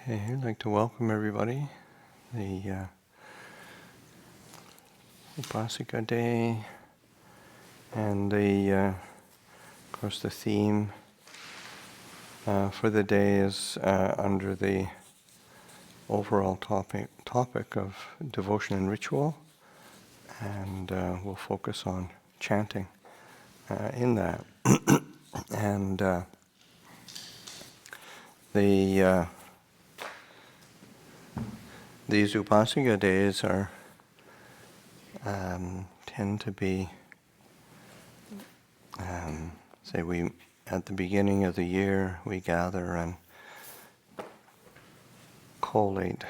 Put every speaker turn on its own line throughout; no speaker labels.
Okay, I'd like to welcome everybody. The Upāsikā Day, and of course, the theme for the day is under the overall topic of devotion and ritual, and we'll focus on chanting in that. And these Upāsikā days are tend to be, we at the beginning of the year we gather and collate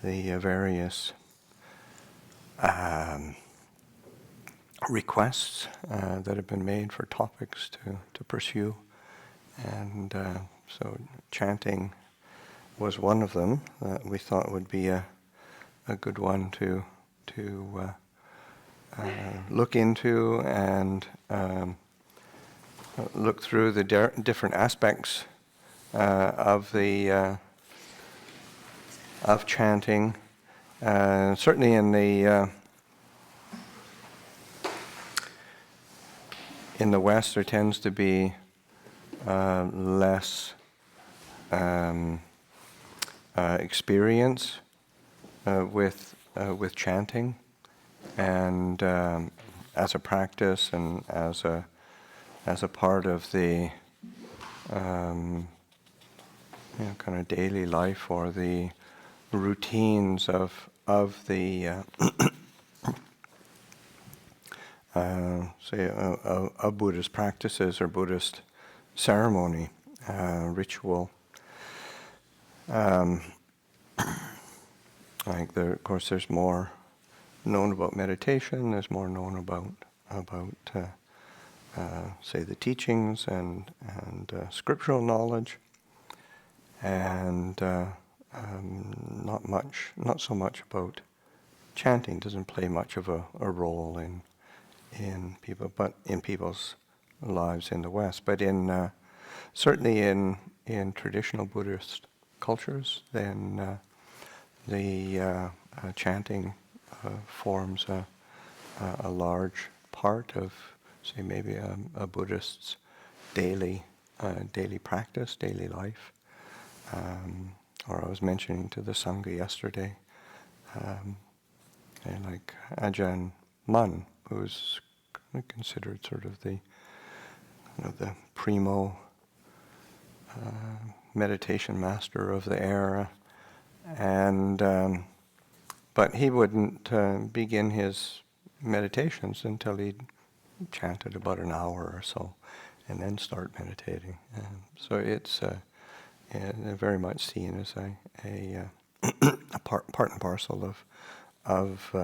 the various requests that have been made for topics to pursue, and so chanting was one of them that we thought would be a good one to look into and look through the different aspects of the of chanting. Certainly in the West, there tends to be less experience with chanting, and as a practice and as a part of the kind of daily life or the routines of the of Buddhist practices or Buddhist ceremony, ritual. Of course, there's more known about meditation. There's more known about the teachings and scriptural knowledge, and not so much about chanting. Doesn't play much of a role in people's lives in the West, but certainly in traditional Buddhist cultures, then the chanting forms a large part of, say, maybe a Buddhist's daily practice, daily life. Or I was mentioning to the Sangha yesterday, like Ajahn Mun, who's considered sort of the primo meditation master of the era, and but he wouldn't begin his meditations until he'd chanted about an hour or so, and then start meditating. So it's very much seen as a part and parcel of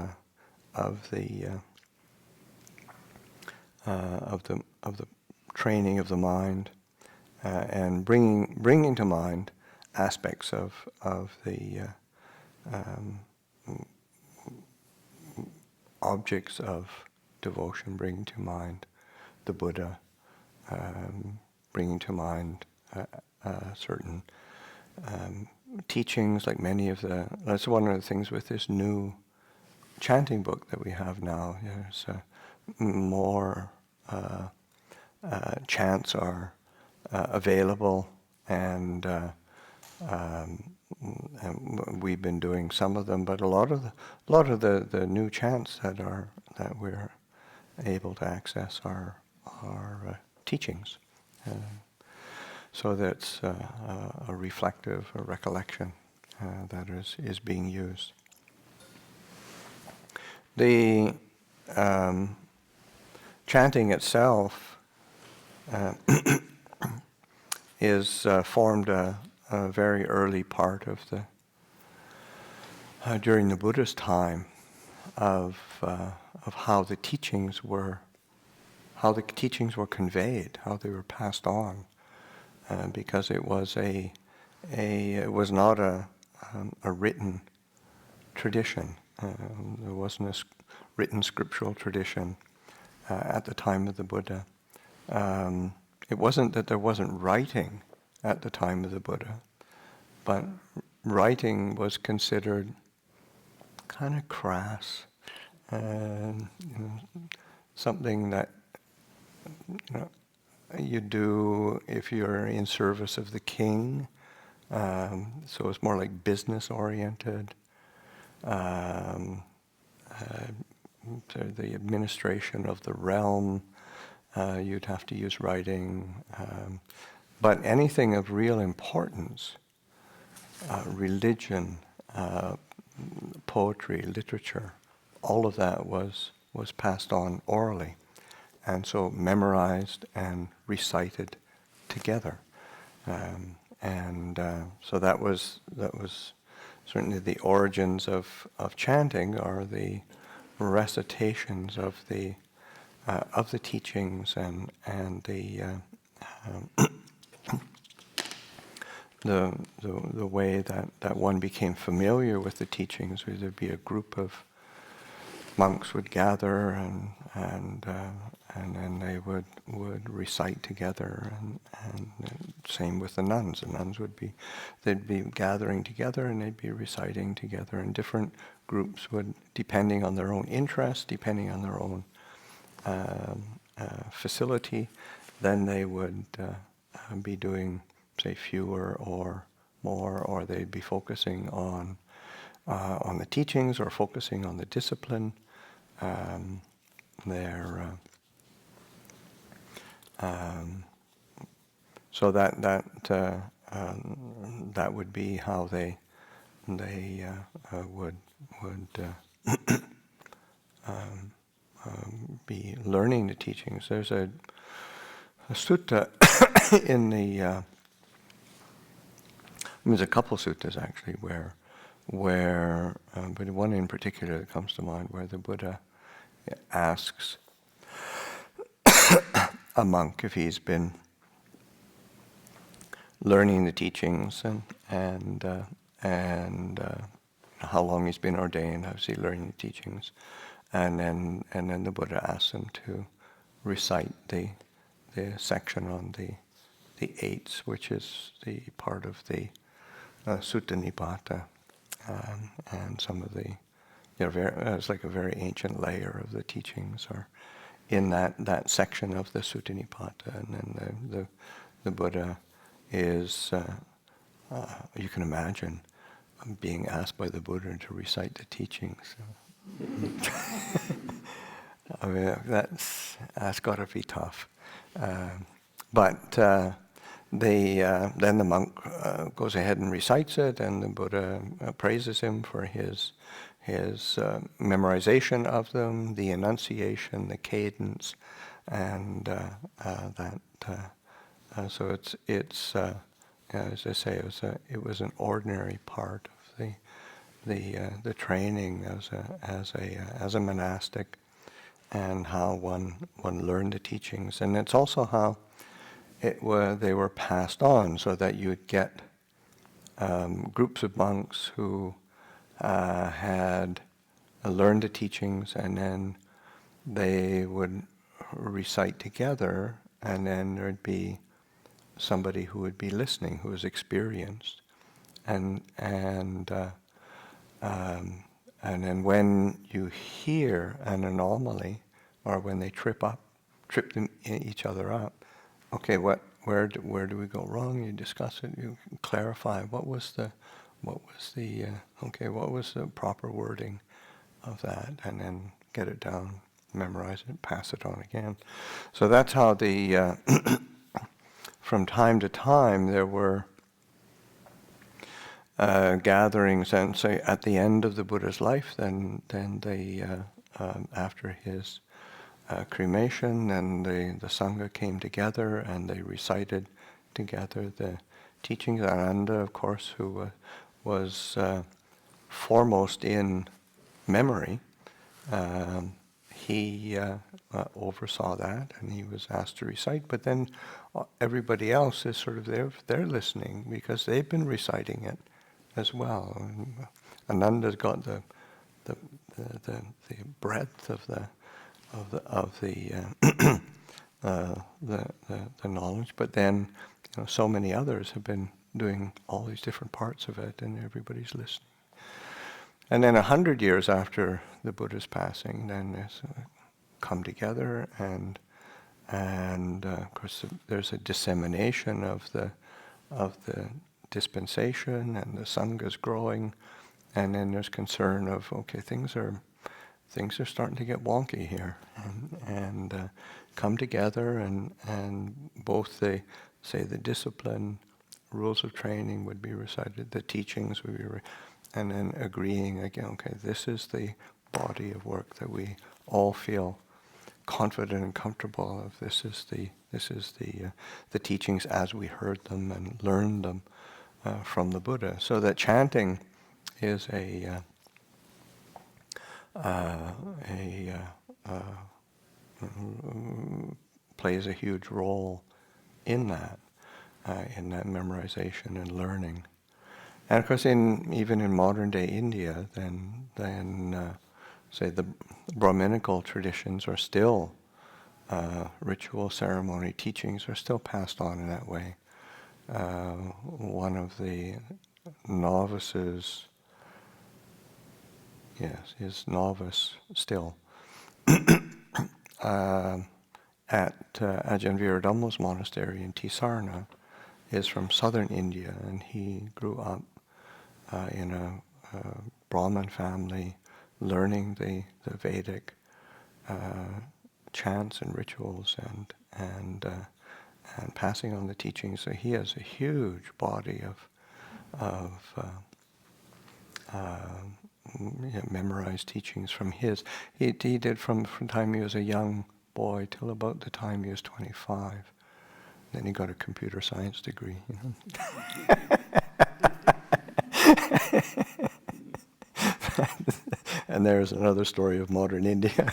the training of the mind, and bringing to mind aspects of the objects of devotion, bringing to mind the Buddha, bringing to mind certain teachings, like many of that's one of the things with this new chanting book that we have now. There's more chants are available, and we've been doing some of them, but a lot of the new chants that we're able to access are teachings. So that's a reflective, a recollection that is being used. The chanting itself is formed a very early part of during the Buddha's time of how the teachings were conveyed, how they were passed on, because it was it was not a written tradition. There wasn't a written scriptural tradition at the time of the Buddha. It wasn't that there wasn't writing at the time of the Buddha, but writing was considered kind of crass, and something that you do if you're in service of the king. So it's more like business oriented. To the administration of the realm, you'd have to use writing. But anything of real importance, religion, poetry, literature, all of that was passed on orally, and so memorized and recited together. So that was certainly the origins of chanting, are the recitations of the teachings and the way that one became familiar with the teachings. There'd be a group of monks would gather and then they would recite together, and same with the nuns. The nuns they'd be gathering together and they'd be reciting together, and different groups would, depending on their own interest, depending on their own facility, then they would be doing, say, fewer or more, or they'd be focusing on the teachings or focusing on the discipline. So that would be how they would be learning the teachings. There's a sutta in the there's a couple suttas actually where but one in particular that comes to mind, where the Buddha asks a monk if he's been learning the teachings and how long he's been ordained, how's he learning the teachings, and then the Buddha asks him to recite the section on the eights, which is the part of the Sutta Nipata, and some of the it's like a very ancient layer of the teachings are in that section of the Sutta Nipata, and then the Buddha is you can imagine being asked by the Buddha to recite the teachings. I mean, that's got to be tough. But then the monk goes ahead and recites it, and the Buddha praises him for his memorization of them, the enunciation, the cadence, and so it's as I say, it was an ordinary part of the training as a monastic, and how one learned the teachings, and it's also how they were passed on, so that you'd get groups of monks who had learned the teachings, and then they would recite together, and then there'd be somebody who would be listening, who was experienced, and then when you hear an anomaly, or when they trip each other up, okay, where do we go wrong? You discuss it, you clarify what was the proper wording of that, and then get it down, memorize it, pass it on again. So that's how the from time to time there were gatherings, and say at the end of the Buddha's life, then they after his cremation, and the Sangha came together and they recited together the teachings. Ananda, of course, who was foremost in memory, he oversaw that, and he was asked to recite. But then everybody else is sort of they're listening, because they've been reciting it as well. And Ananda's got the breadth of the knowledge, but then so many others have been doing all these different parts of it, and everybody's listening. And then 100 years after the Buddha's passing, then there's come together, and of course there's a dissemination of the dispensation, and the Sangha's growing, and then there's concern of, okay, things are starting to get wonky here, and come together, and both the discipline, rules of training would be recited, the teachings would be and then agreeing again, okay, this is the body of work that we all feel confident and comfortable of. This is the teachings as we heard them and learned them from the Buddha. So that chanting is plays a huge role in that memorization and learning. And of course, even in modern day India, then say the Brahminical traditions are still ritual, ceremony, teachings are still passed on in that way. One of the novices, yes, is novice still, at Ajahn Viradhammo's monastery in Tisarna, is from southern India, and he grew up in a Brahmin family, learning the Vedic chants and rituals, and passing on the teachings. So he has a huge body of memorized teachings from his. He did from the time he was a young boy till about the time he was 25. Then he got a computer science degree. And there's another story of modern India.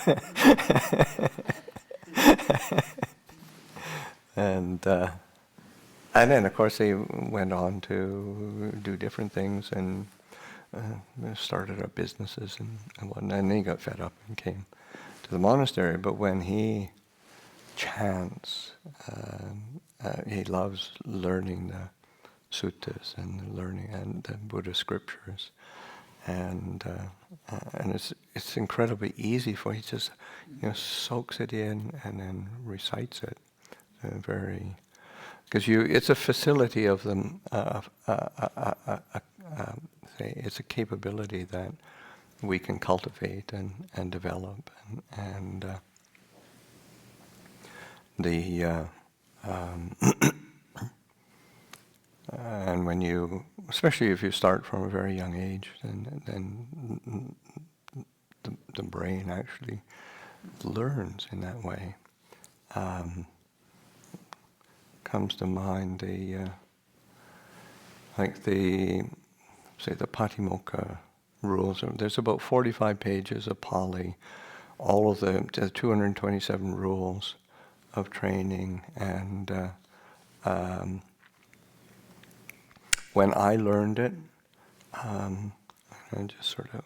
And then, of course, he went on to do different things and started up businesses and whatnot. And then he got fed up and came to the monastery. But when he chants, he loves learning the suttas and learning and the Buddhist scriptures. And it's incredibly easy for him. He just soaks it in and then recites it. Because it's a facility of them. It's a capability that we can cultivate and develop, and and when you, especially if you start from a very young age, then the brain actually learns in that way. Comes to mind the Patimokkha rules. There's about 45 pages of Pali, all of the 227 rules of training, and when I learned it, just sort of,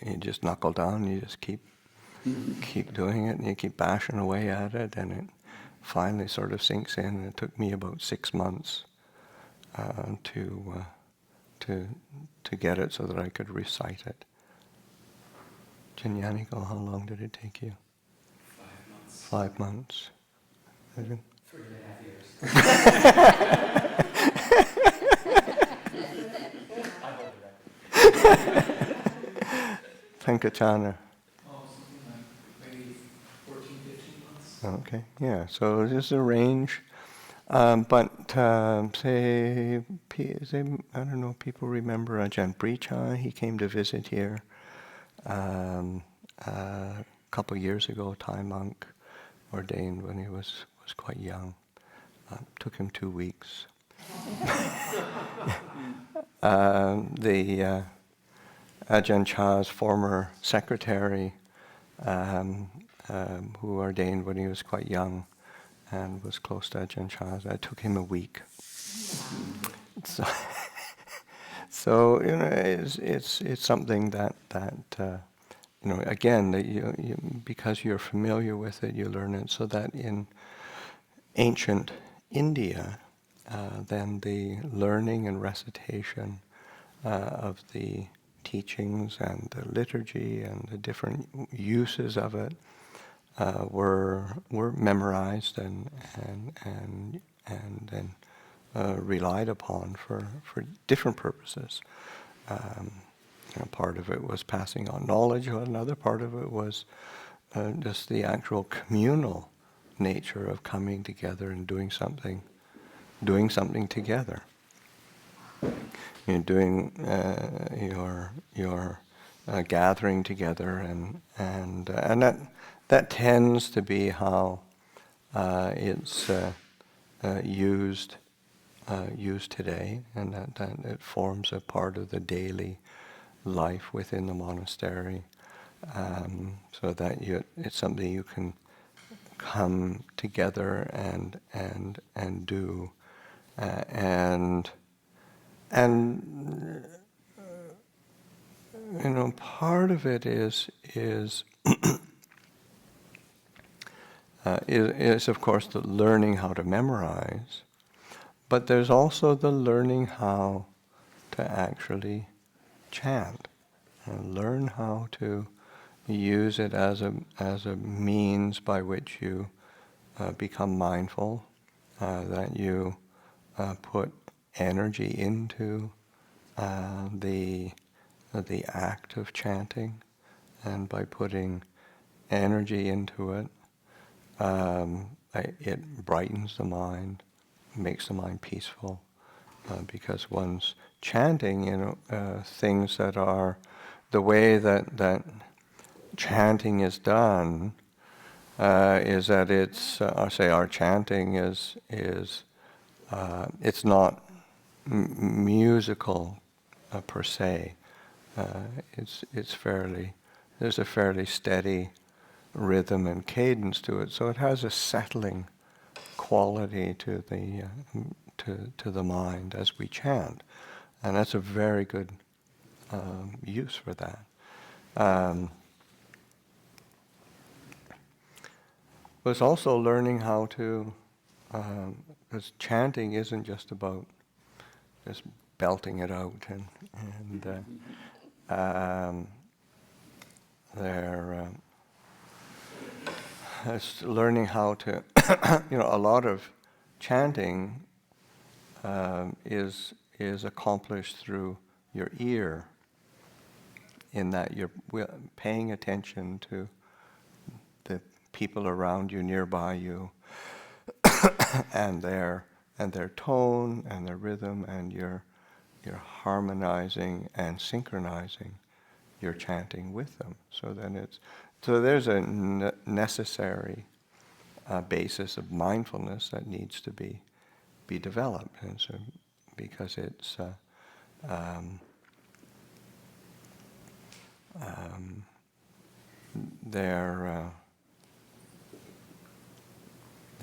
you just knuckle down, you just keep doing it, and you keep bashing away at it, and it finally sort of sinks in. And it took me about 6 months to get it so that I could recite it. Jinyaniko, how long did it take you? 5 months. 5 months. 3.5 years. Pankachana.
Something like maybe 14, 15 months.
Okay, yeah, so there's a range. But say, I don't know, people remember Ajahn Bricha. He came to visit here a couple of years ago, Thai monk, ordained when he was quite young. Took him 2 weeks. The Ajahn Chah's former secretary, who ordained when he was quite young and was close to Ajahn Chah, that took him a week. So it's something that again, that you because you're familiar with it, you learn it. So that in ancient India, then the learning and recitation of the teachings and the liturgy and the different uses of it were memorized and then relied upon for different purposes. Part of it was passing on knowledge, another part of it was just the actual communal nature of coming together and doing something together. Doing your gathering together, and that tends to be how it's used today, and that it forms a part of the daily life within the monastery, so that it's something you can come together and do, and part of it is of course the learning how to memorize, but there's also the learning how to actually chant and learn how to use it as a means by which you become mindful, that you put energy into the act of chanting, and by putting energy into it, it brightens the mind, makes the mind peaceful, because one's chanting, things that are the way that chanting is done, is that it's, our chanting is it's not musical per se. There's a fairly steady rhythm and cadence to it, so it has a settling quality to the mind as we chant, and that's a very good use for that. But it's also learning how to, because chanting isn't just about just belting it out, it's learning how to, a lot of chanting is accomplished through your ear, in that you're paying attention to the people around you, nearby you, and their tone and their rhythm, and you're harmonizing and synchronizing your chanting with them. So there's a necessary basis of mindfulness that needs to be developed, and so because it's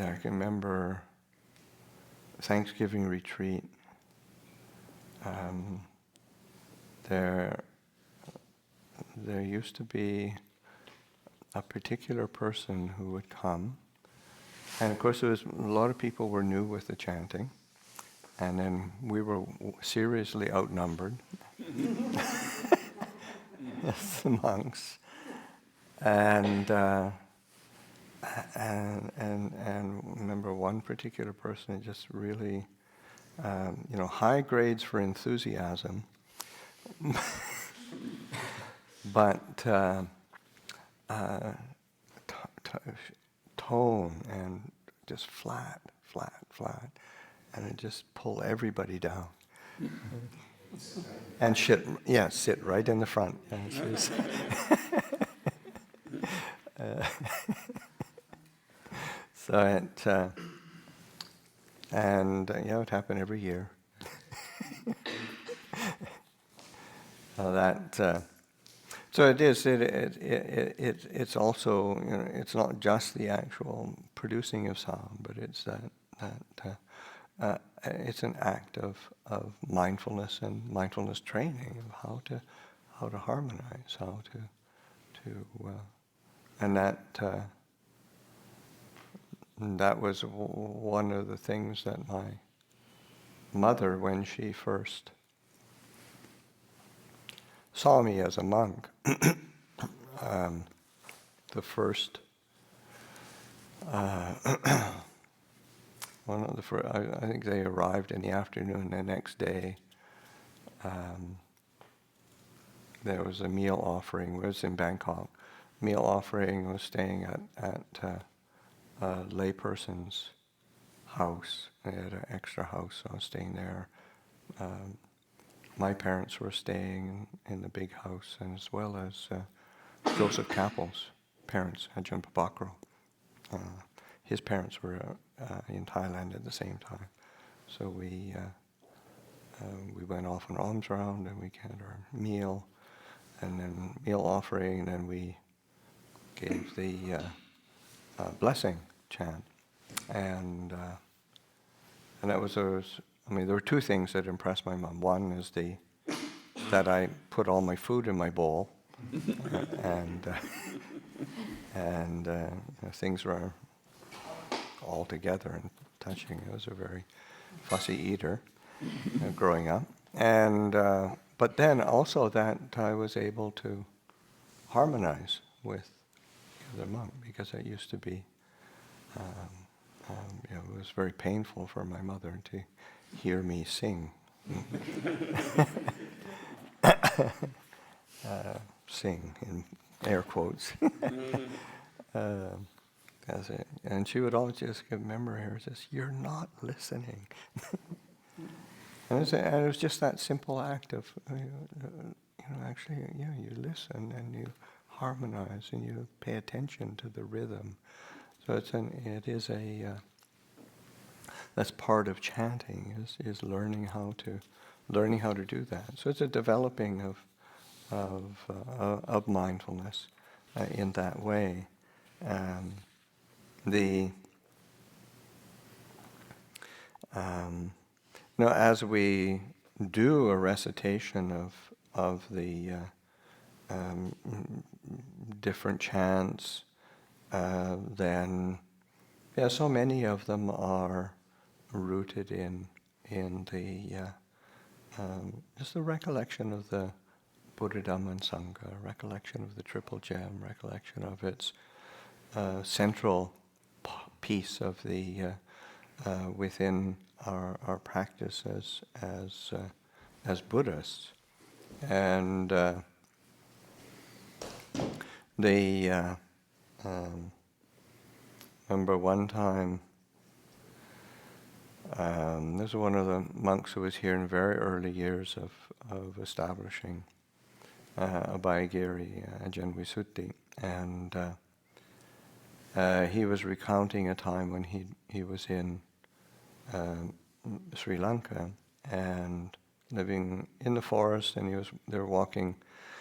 I can remember Thanksgiving retreat. There used to be a particular person who would come, and of course a lot of people were new with the chanting, and then we were seriously outnumbered as the monks, and remember one particular person just really, high grades for enthusiasm, but tone and just flat, and it just pull everybody down. And sit right in the front. So it happened every year. So it is. It's also, it's not just the actual producing of sound, but it's it's an act of mindfulness and mindfulness training of how to harmonize, how to and that was one of the things that my mother, when she first saw me as a monk, the first, one of the first, I think they arrived in the afternoon. The next day, there was a meal offering. It was in Bangkok. Meal offering was staying at a layperson's house. They had an extra house, so I was staying there. My parents were staying in the big house, and as well as Joseph Kappel's parents, Ajahn Papakro. His parents were in Thailand at the same time. So we went off on alms round, and we had our meal, and then meal offering, and then we gave the blessing chant. And that was, there were two things that impressed my mom. One is that I put all my food in my bowl, and things were all together and touching. I was a very fussy eater growing up. And but then also that I was able to harmonize with the monk, because it used to be, it was very painful for my mother to hear me sing. Sing in air quotes. And she would always just remember her, says, "You're not listening." And it was just that simple act of, actually, you listen and you harmonize and you pay attention to the rhythm. So that's part of chanting, is learning how to do that. So it's a developing of mindfulness in that way. As we do a recitation of the different chants, then so many of them are rooted in the just the recollection of the Buddha, Dhamma, and Sangha, recollection of the Triple Gem, recollection of its central piece of the within our practice as Buddhists. And remember one time, this was one of the monks who was here in very early years of establishing Abhayagiri, Ajahn Visuddhi, and he was recounting a time when he was in Sri Lanka and living in the forest, and they were walking.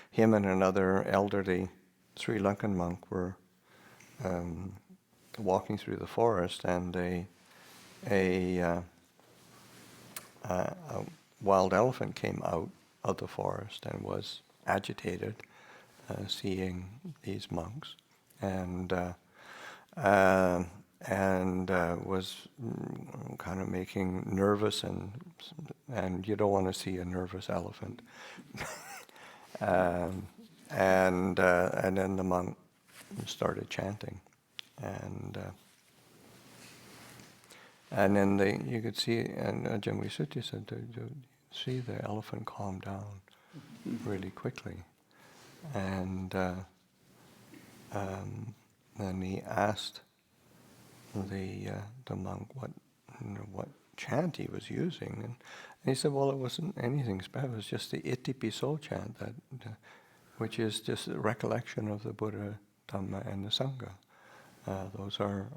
Him and another elderly Sri Lankan monk were walking through the forest, and a wild elephant came out of the forest and was agitated, seeing these monks, and was kind of making nervous, and you don't want to see a nervous elephant. And then the monk started chanting, and then you could see, and Ajahn Visuddhi said, to see the elephant calm down really quickly, and then he asked the monk what chant he was using, and he said, well, it wasn't anything special. It was just the Iti Piso chant, which is just a recollection of the Buddha, Dhamma, and the Sangha. Those are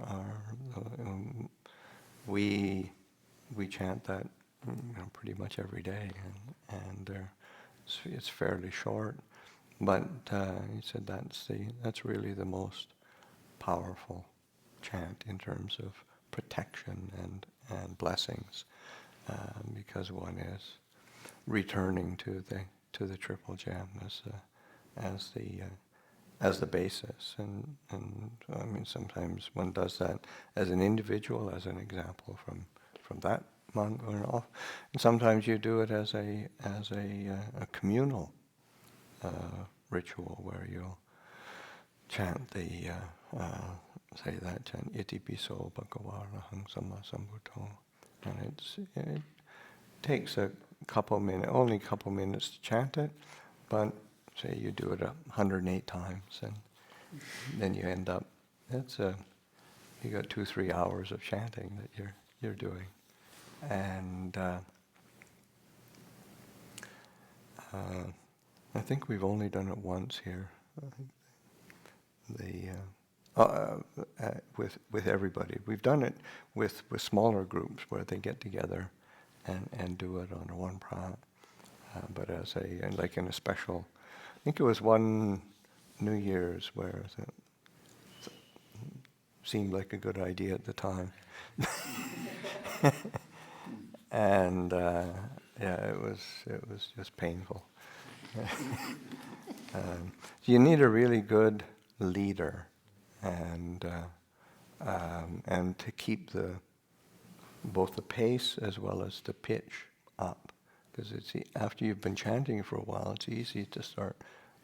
we chant that pretty much every day, and it's fairly short, but he said that's really the most powerful chant in terms of protection and blessings, because one is returning to the Triple Gem as the basis, and sometimes one does that as an individual, as an example from that monk or off. And sometimes you do it as a communal ritual where you'll chant say that chant Iti Piso Bhagava Arahang Samma Sambuddho, and it takes a couple minutes, only a couple minutes to chant it, but say you do it 108 times, and then you end up you got 2-3 hours of chanting that you're doing, and I think we've only done it once here. With everybody, we've done it with smaller groups where they get together and do it on one prat. But as like in a special, I think it was one New Year's where it seemed like a good idea at the time, and it was just painful. You need a really good leader, and to keep both the pace as well as the pitch up, because after you've been chanting for a while, it's easy to start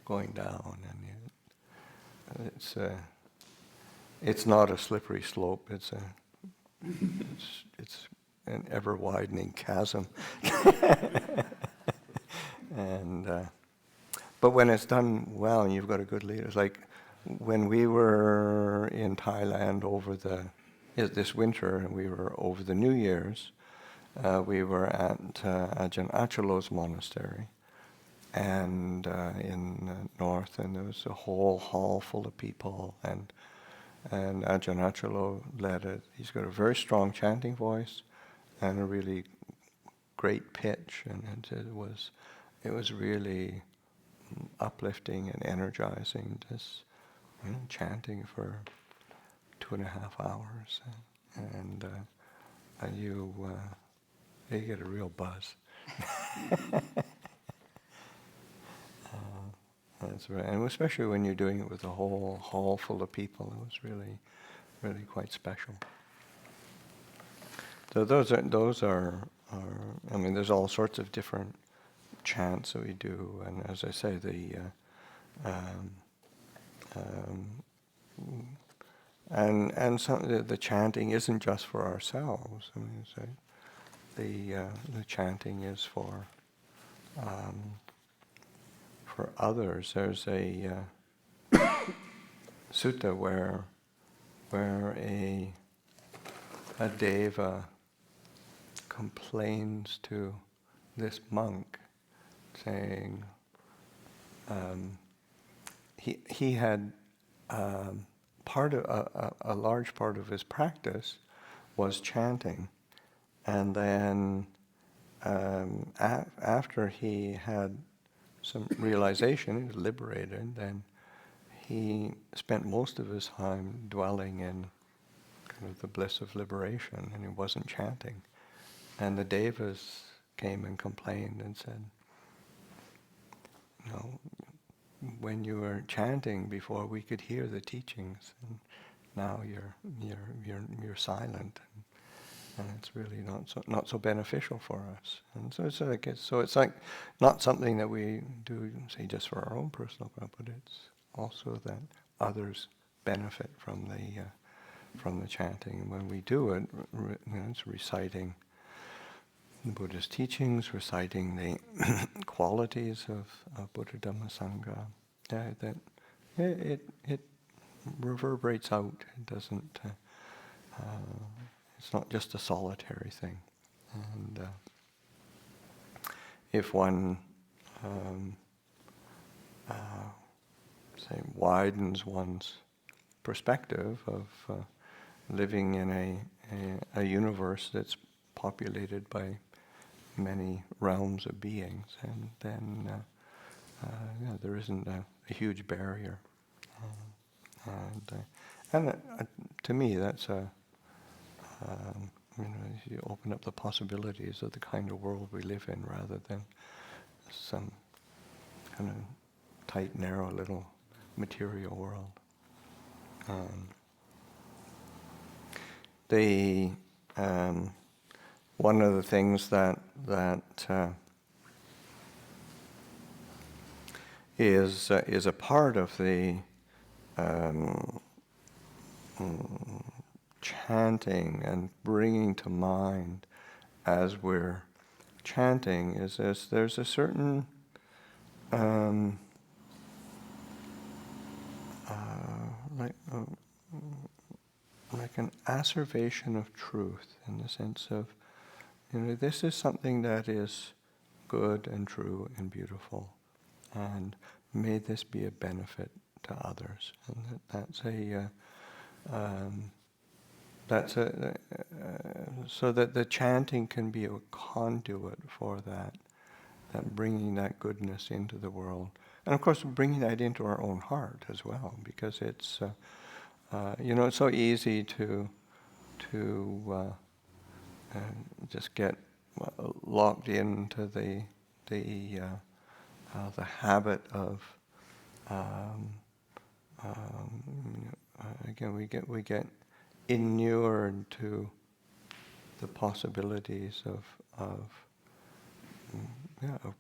going down, and it's not a slippery slope. It's an ever widening chasm, and. But when it's done well and you've got a good leader, it's like when we were in Thailand this winter, and we were over the New Year's, we were at Ajahn Achalo's monastery, and in the north, and there was a whole hall full of people, and Ajahn Achalo led it. He's got a very strong chanting voice and a really great pitch, and it was really uplifting and energizing, just chanting for 2.5 hours, and you get a real buzz. That's right, and especially when you're doing it with a whole hall full of people, it was really, really quite special. So those are. I mean, there's all sorts of different chants that we do, and as I say, the chanting isn't just for ourselves. I mean, the chanting is for others. There's a sutta where a deva complains to this monk, saying he had a large part of his practice was chanting, and then after he had some realization, he was liberated, then he spent most of his time dwelling in kind of the bliss of liberation, and he wasn't chanting. And the devas came and complained and said, when you were chanting before, we could hear the teachings, and now you're silent, and it's really not so beneficial for us. And so it's like not something that we do, say, just for our own personal growth, but it's also that others benefit from the chanting. And when we do it, it's reciting the Buddha's teachings, reciting the qualities of Buddha Dhamma Sangha. That it reverberates out. It doesn't. It's not just a solitary thing. And if one say widens one's perspective of living in a universe that's populated by many realms of beings, and then there isn't a huge barrier. And to me, that's you open up the possibilities of the kind of world we live in, rather than some kind of tight, narrow little material world. one of the things that is a part of the chanting and bringing to mind as we're chanting is this: there's a certain like an assertion of truth, in the sense of, this is something that is good and true and beautiful, and may this be a benefit to others. And so that the chanting can be a conduit for that bringing that goodness into the world, and of course bringing that into our own heart as well, because it's it's so easy to just get locked into the habit of again we get inured to the possibilities of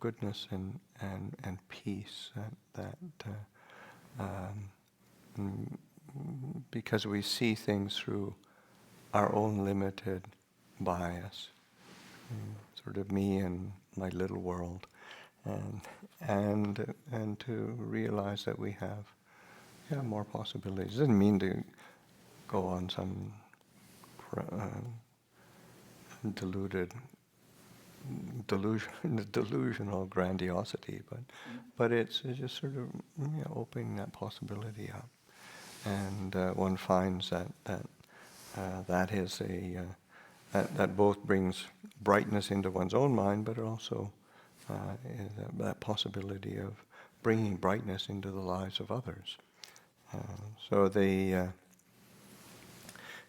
goodness and peace because we see things through our own limited bias, sort of me and my little world, and to realize that we have more possibilities. It doesn't mean to go on some delusional grandiosity, but it's just sort of opening that possibility up, and one finds that is that both brings brightness into one's own mind, but also is that possibility of bringing brightness into the lives of others. So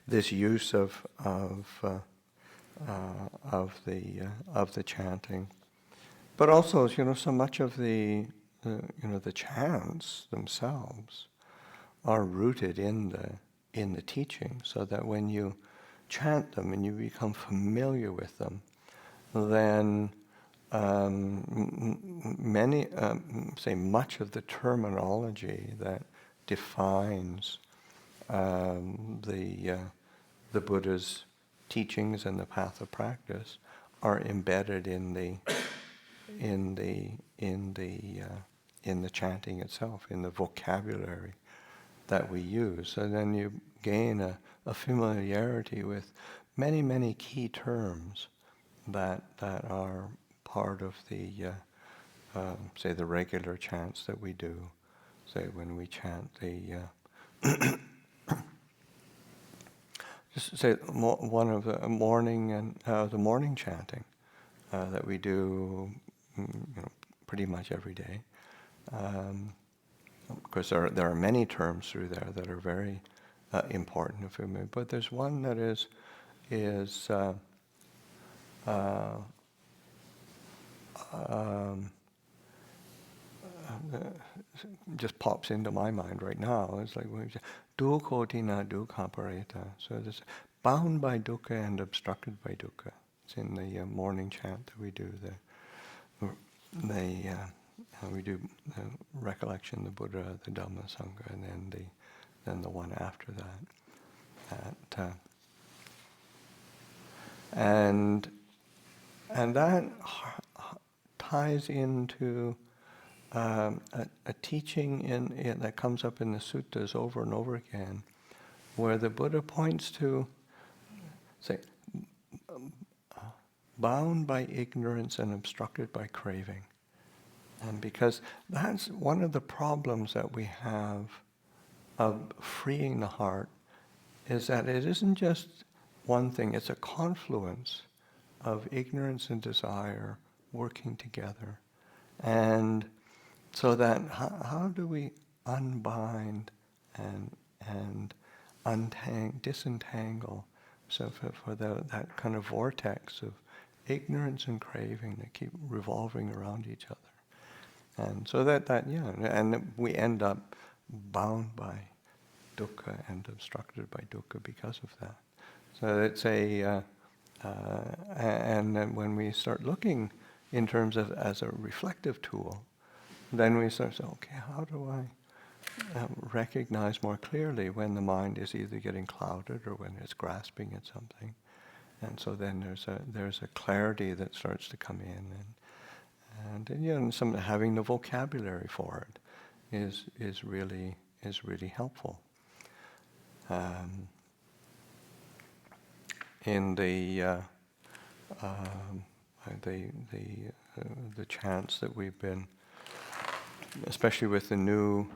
this use of the chanting, but also so much of the chants themselves are rooted in the teaching, so that when you chant them and you become familiar with them, then much of the terminology that defines the Buddha's teachings and the path of practice are embedded in the chanting itself, in the vocabulary that we use. So then you gain a familiarity with many key terms that are part of the say the regular chants that we do. Say when we chant the just say one of the morning and the morning chanting that we do, pretty much every day. Of course, there are many terms through there that are very important for me, but there's one that is just pops into my mind right now. It's like dukkha tina dukkha pareta. So this bound by dukkha and obstructed by dukkha. It's in the morning chant that we do. We do the recollection, the Buddha, the Dhamma, Sangha, and then the one after that. And that ties into a teaching that comes up in the suttas over and over again, where the Buddha points to, say, bound by ignorance and obstructed by craving. And because that's one of the problems that we have of freeing the heart, is that it isn't just one thing, it's a confluence of ignorance and desire working together. And so that how do we unbind and disentangle, so for that kind of vortex of ignorance and craving that keep revolving around each other. And so and we end up bound by dukkha and obstructed by dukkha because of that. So it's And then when we start looking in terms of as a reflective tool, then we start saying, okay, how do I recognize more clearly when the mind is either getting clouded or when it's grasping at something? And so then there's a clarity that starts to come in, and having the vocabulary for it is really helpful. In the chants that we've been, especially with the new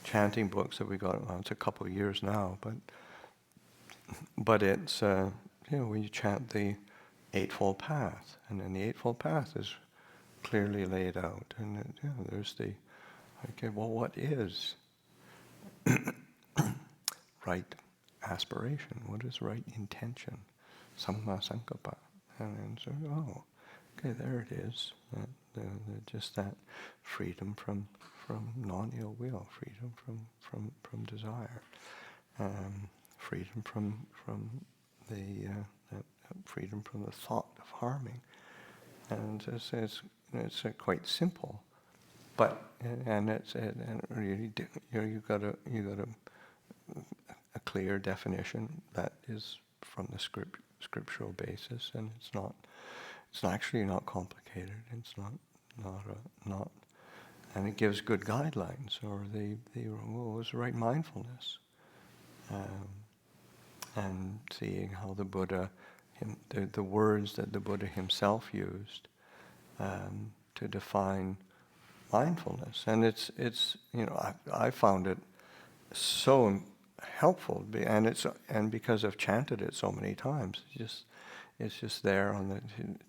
chanting books that we got. Well, it's a couple of years now, but it's when you chant the Eightfold Path, and then the Eightfold Path is clearly laid out, and there's the what is right aspiration? What is right intention? Samma sankappa. And then so, there it is. Just that freedom from non-ill will, freedom from desire, freedom from the freedom from the thought of harming. And it's quite simple, but really you've got a clear definition that is from the scriptural basis, and it's actually not complicated. It's not, and it gives good guidelines, or the right mindfulness, and seeing how the Buddha, the words that the Buddha himself used to define mindfulness, and it's I found it so helpful, and because I've chanted it so many times, it's just there on the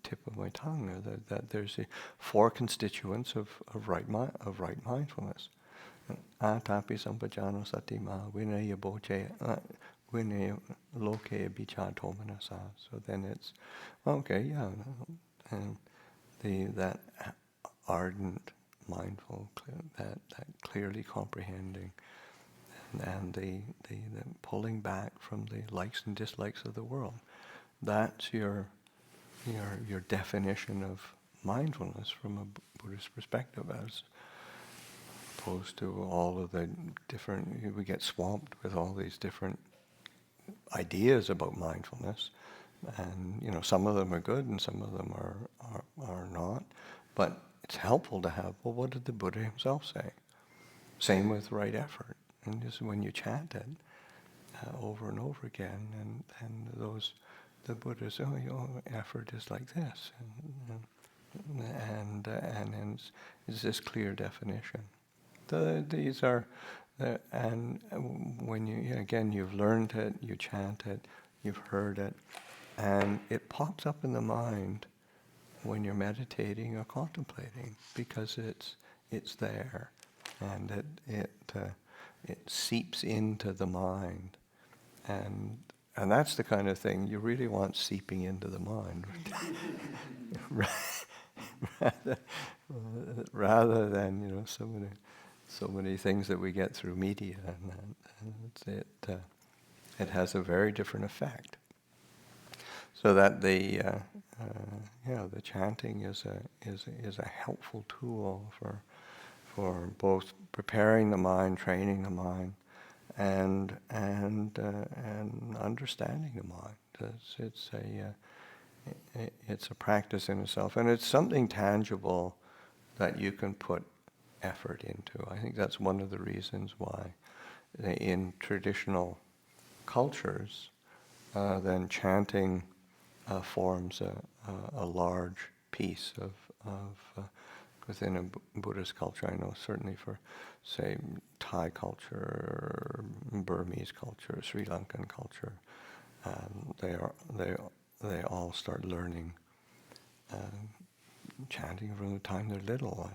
tip of my tongue, that there's the four constituents of right mindfulness. Atapi sampajano satima vinaya boche vinaya loke bichato manasa. So then it's and that ardent, mindful, that clearly comprehending, and the pulling back from the likes and dislikes of the world. That's your definition of mindfulness from a Buddhist perspective, as opposed to all of the different. We get swamped with all these different ideas about mindfulness, and some of them are good and some of them are not. But it's helpful to have. Well, what did the Buddha himself say? Same with right effort, and just when you chant it over and over again, and the Buddha's effort is like this, and it's this clear definition. These are, and when you've learned it, you chant it, you've heard it, and it pops up in the mind when you're meditating or contemplating, because it's there, and it seeps into the mind, and that's the kind of thing you really want seeping into the mind, rather than so many things that we get through media, and it has a very different effect. So that the chanting is a helpful tool for both preparing the mind, training the mind, and understanding the mind. It's a practice in itself, and it's something tangible that you can put effort into. I think that's one of the reasons why in traditional cultures, then chanting forms a large piece of within a Buddhist culture. I know certainly for, say, Thai culture, Burmese culture, Sri Lankan culture, they all start learning chanting from the time they're little,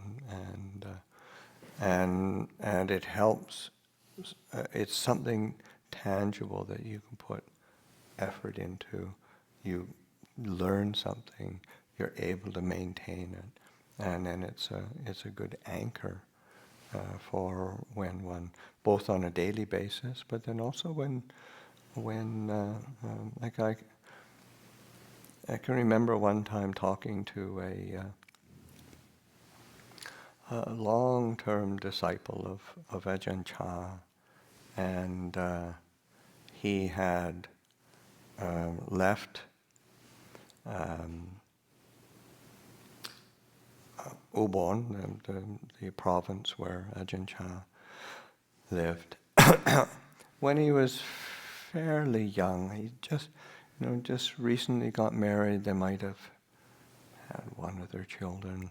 and it helps. It's something tangible that you can put effort into. You learn something, you're able to maintain it, and then it's a good anchor for when one, both on a daily basis, but then also when like I can remember one time talking to a long-term disciple of Ajahn Chah, and he had left Ubon, the province where Ajahn Chah lived, when he was fairly young. He just recently got married. They might have had one of their children,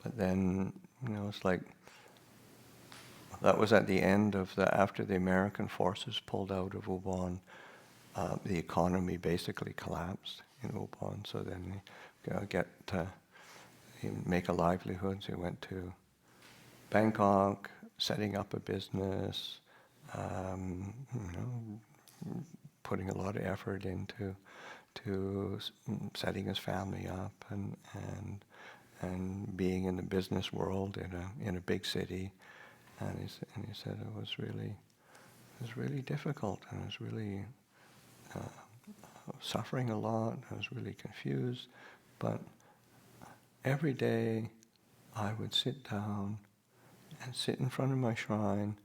but then it's like that was at the end of after the American forces pulled out of Ubon. The economy basically collapsed in Ubon. So then he make a livelihood. So he went to Bangkok, setting up a business, putting a lot of effort into setting his family up and being in the business world in a big city. And he said it was really difficult, and I was really suffering a lot. I was really confused, but every day I would sit down and sit in front of my shrine,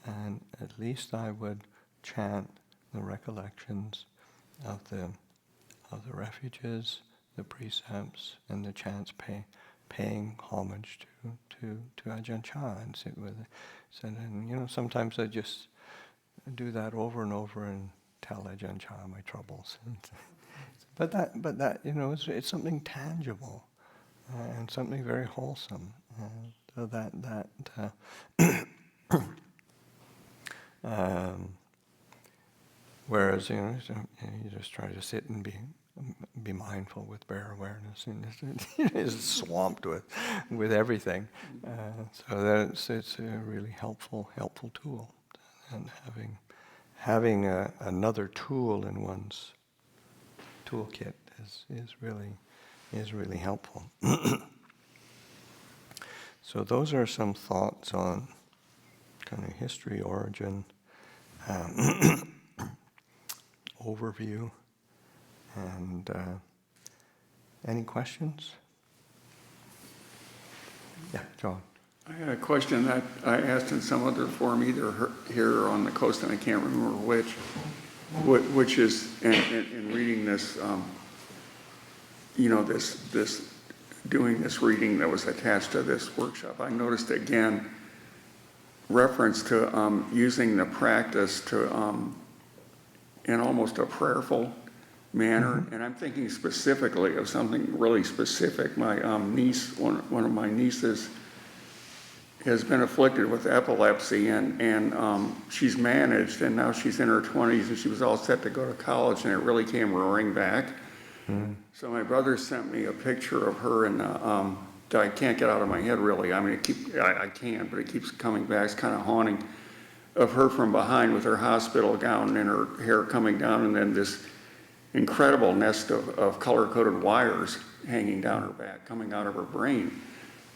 and at least I would chant the recollections of the refuges, the precepts, and the chants paying homage to Ajahn Chah, and sit with it. So, and sometimes I just do that over and over and tell Ajahn Chah my troubles. But that it's something tangible and something very wholesome. So whereas you just try to sit and be mindful with bare awareness, and it's swamped with everything. So it's a really helpful tool, and having another tool in one's toolkit is really helpful. So those are some thoughts on kind of history, origin, overview, and any questions? Yeah, John.
I had a question that I asked in some other forum, either here or on the coast, and I can't remember which is in reading this, doing this reading that was attached to this workshop. I noticed again reference to using the practice to in almost a prayerful manner, and I'm thinking specifically of something really specific. My niece, one of my nieces, has been afflicted with epilepsy, and she's managed, and now she's in her 20s, and she was all set to go to college, and it really came roaring back. So my brother sent me a picture of her, and that I can't get out of my head really. I mean, I can, but it keeps coming back. It's kind of haunting, of her from behind with her hospital gown and her hair coming down, and then this incredible nest of color-coded wires hanging down her back, coming out of her brain.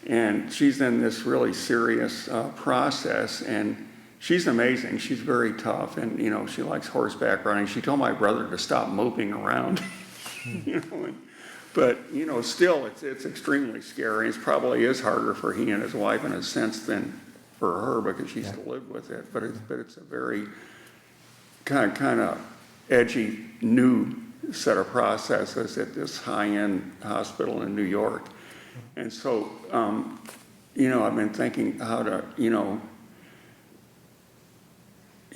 And she's in this really serious process, and she's amazing. She's very tough, and she likes horseback riding. She told my brother to stop moping around, but still it's extremely scary. It probably is harder for he and his wife in a sense than for her, because she's to live with it. But it's a very kind of edgy new set of processes at this high-end hospital in New York. And so, I've been thinking how to,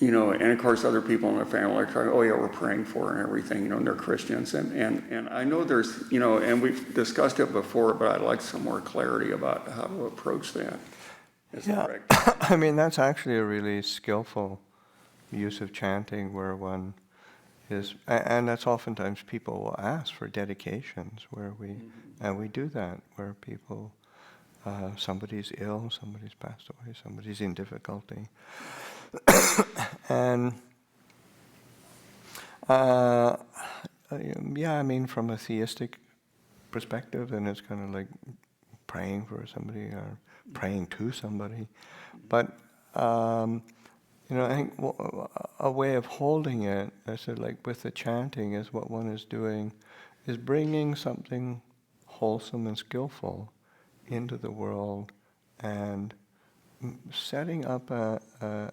and of course other people in the family are trying, oh yeah, we're praying for her and everything, and they're Christians. And I know there's, and we've discussed it before, but I'd like some more clarity about how to approach that.
Yeah, I mean, that's actually a really skillful use of chanting where one is, and that's oftentimes people will ask for dedications where and we do that, where people, somebody's ill, somebody's passed away, somebody's in difficulty. And, I mean, from a theistic perspective, and it's kind of like praying for somebody or praying to somebody. But, I think a way of holding it, I said, like with the chanting, is what one is doing, is bringing something wholesome and skillful into the world and setting up an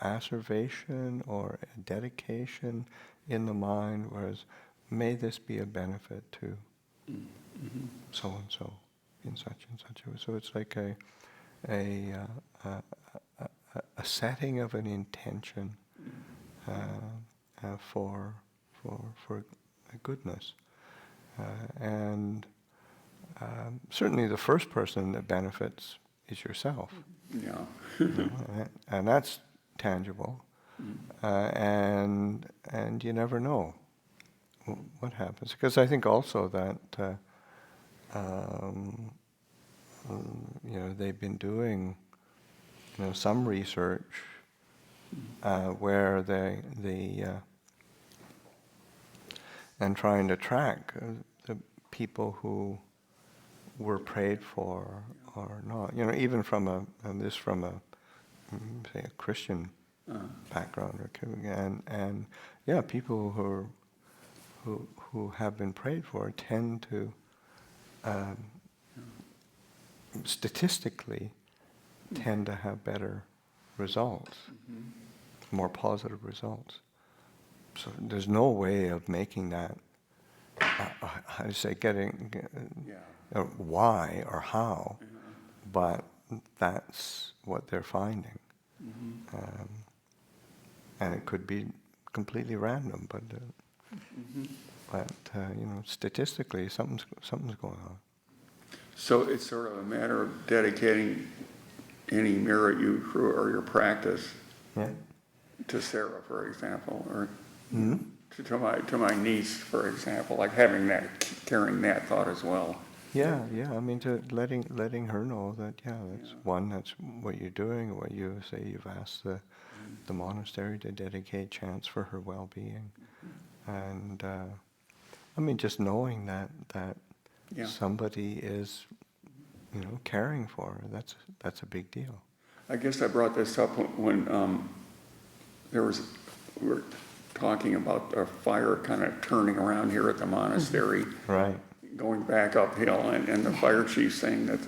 asservation or a dedication in the mind, whereas may this be a benefit to so and so in such and such a way. So it's like a setting of an intention for goodness, and certainly the first person that benefits is yourself.
Yeah.
And that's tangible, and you never know what happens. Because I think also that they've been doing some research where they and trying to track the people who were prayed for or not. Even from a say a Christian background, and people who have been prayed for tend to statistically tend to have better results, more positive results. So there's no way of making that, how to say, why or how, but that's what they're finding. And it could be completely random, but statistically something's going on.
So it's sort of a matter of dedicating any merit you accrue or your practice to Sarah, for example, or to my niece, for example, like carrying that thought as well.
Yeah. I mean, to letting her know that that's what you're doing. What you say, you've asked the monastery to dedicate chants for her well-being, and I mean, just knowing that somebody is, caring for her. That's a big deal.
I guess I brought this up when we were talking about a fire kind of turning around here at the monastery.
Right.
Going back uphill, and the fire chief saying that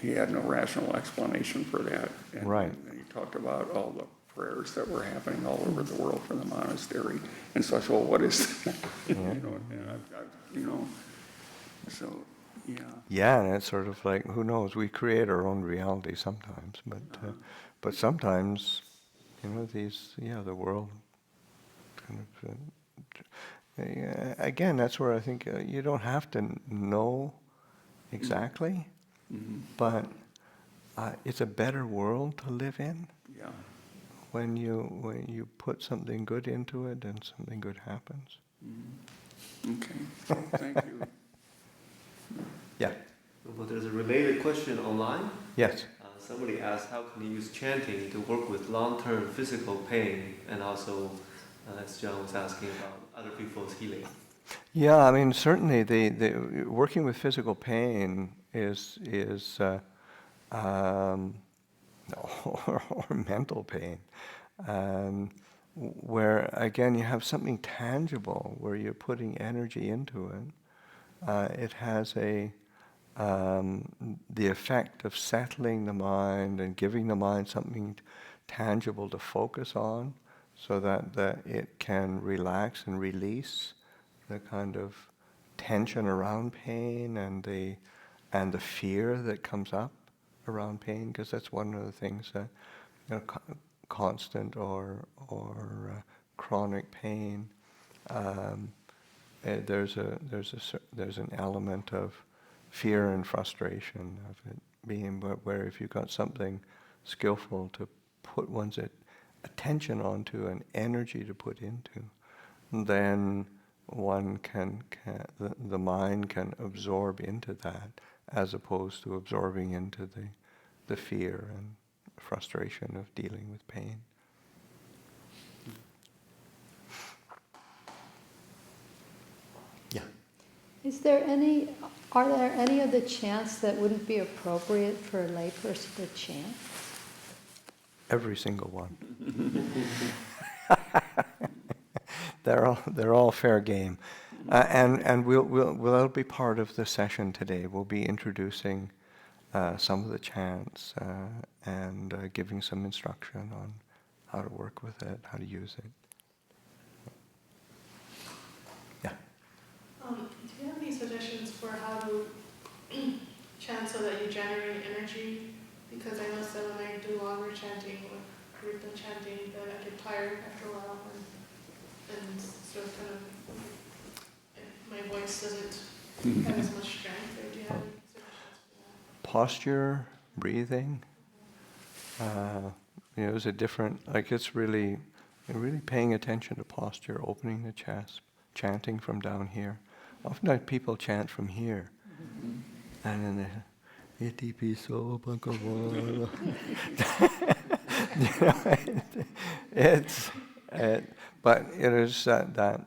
he had no rational explanation for that. And,
right.
And he talked about all the prayers that were happening all over the world for the monastery and such. Well, what is that? So, yeah. Yeah,
and it's sort of like, who knows? We create our own reality sometimes, but sometimes, the world kind of. Again, that's where I think you don't have to know exactly, but it's a better world to live in.
Yeah.
When you put something good into it, and something good happens.
Okay. Thank you.
Yeah.
Well, there's a related question online.
Yes.
Somebody asked, how can you use chanting to work with long-term physical pain, and also, as John was asking, about other people's healing?
Yeah, I mean, certainly the working with physical pain is or mental pain, where again you have something tangible where you're putting energy into it. It has the effect of settling the mind and giving the mind something tangible to focus on, so that it can relax and release the kind of tension around pain and the fear that comes up around pain, because that's one of the things that constant or chronic pain. There's an element of fear and frustration of it being, where if you've got something skillful to put one's attention onto and energy to put into, then one the mind can absorb into that, as opposed to absorbing into the fear and frustration of dealing with pain.
Is there any Are there any of the chants that wouldn't be appropriate for a layperson to chant?
Every single one. They're all fair game, and we'll be part of the session today. We'll be introducing some of the chants and giving some instruction on how to work with it, how to use it. Yeah.
Do you have any suggestions for how to chant so that you generate energy? Because I noticed that when I do longer chanting or rhythm chanting, that I get tired after a while, and sort of kind of my voice doesn't have as much strength. Or do you have any suggestions for that?
Posture, breathing. It's a different. It's really paying attention to posture, opening the chest, chanting from down here. Often people chant from here, and then iti piso bhagavana. But it is that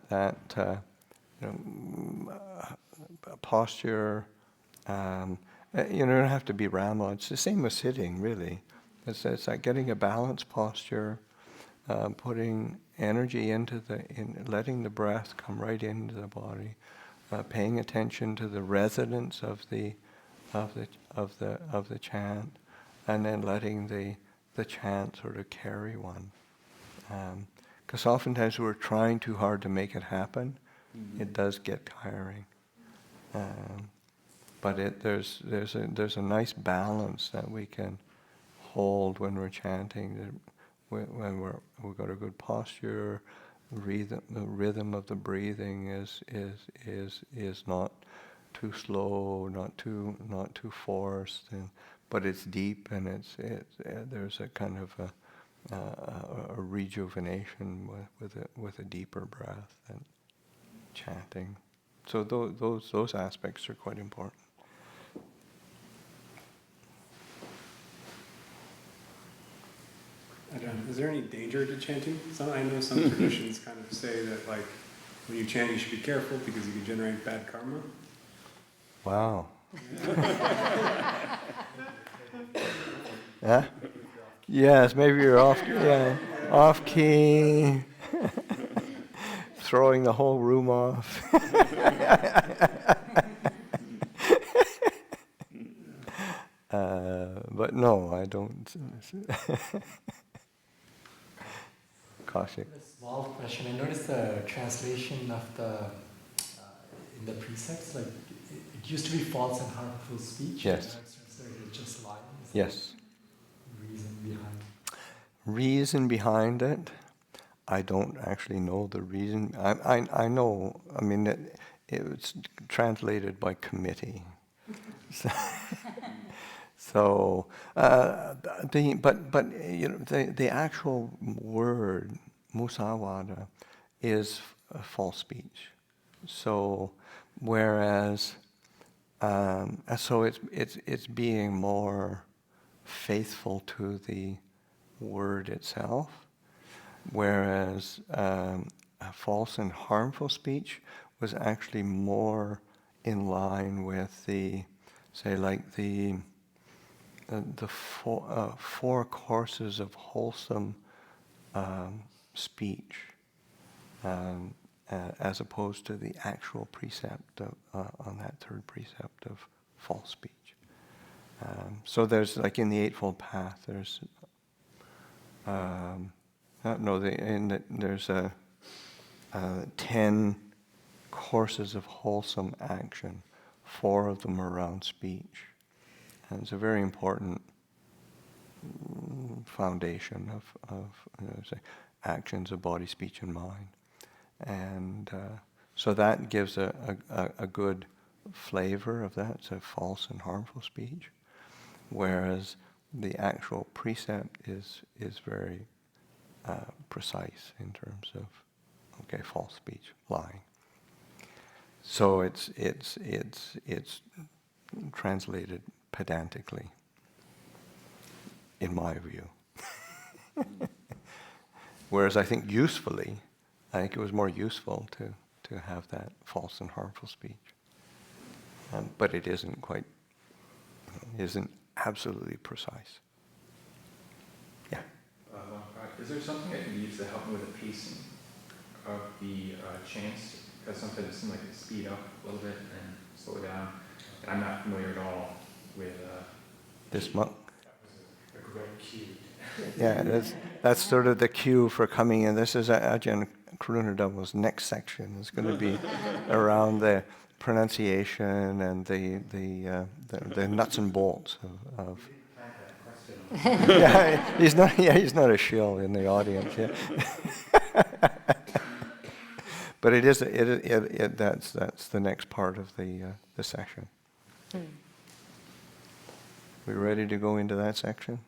posture. You don't have to be Rama. It's the same with sitting, really. It's like getting a balanced posture, putting energy letting the breath come right into the body, paying attention to the resonance of the chant, and then letting the chant sort of carry one. Because oftentimes we're trying too hard to make it happen. Mm-hmm. It does get tiring. But there's a nice balance that we can hold when we're chanting. When we've got a good posture, the rhythm of the breathing is not too slow, not too forced, but it's deep, and there's a kind of a rejuvenation with a deeper breath and chanting. So those aspects are quite important.
Is there any danger to chanting? I know some traditions kind of say that, like, when you chant, you should be careful because you can generate bad karma.
Wow. Yeah? Yes, maybe you're off key, throwing the whole room off. But no, I don't. Kaushik.
A small question. I noticed the translation of in the precepts, like it used to be false and harmful speech.
Yes.
And now it's translated just lying.
Yes.
Reason behind.
Reason behind it, I don't actually know the reason. I know. I mean, it was translated by committee. So, the actual word musawada is a false speech. So, whereas, so it's being more faithful to the word itself, whereas a false and harmful speech was actually more in line with the four courses of wholesome speech, as opposed to the actual precept on that third precept of false speech. So there's, like in the Eightfold Path, there's there's 10 courses of wholesome action. 4 of them are around speech. And it's a very important foundation of actions of body, speech, and mind. And so that gives a good flavor of that. It's a false and harmful speech. Whereas the actual precept is very precise in terms of false speech, lying. So it's translated pedantically, in my view. Whereas I think it was more useful to have that false and harmful speech. but it isn't quite, isn't absolutely precise. Yeah.
Is there something I can use to help me with the pacing of the chants? Because sometimes it seems like it speed up a little bit and slow down. And I'm not familiar at all with
This month.
a great cue.
Yeah, that's sort of the cue for coming in. This is Ajahn Karunadhamma's next section. It's going to be around the pronunciation and the nuts and bolts of yeah, he's not a shill in the audience. Yeah. But it is that's the next part of the session. We ready to go into that section?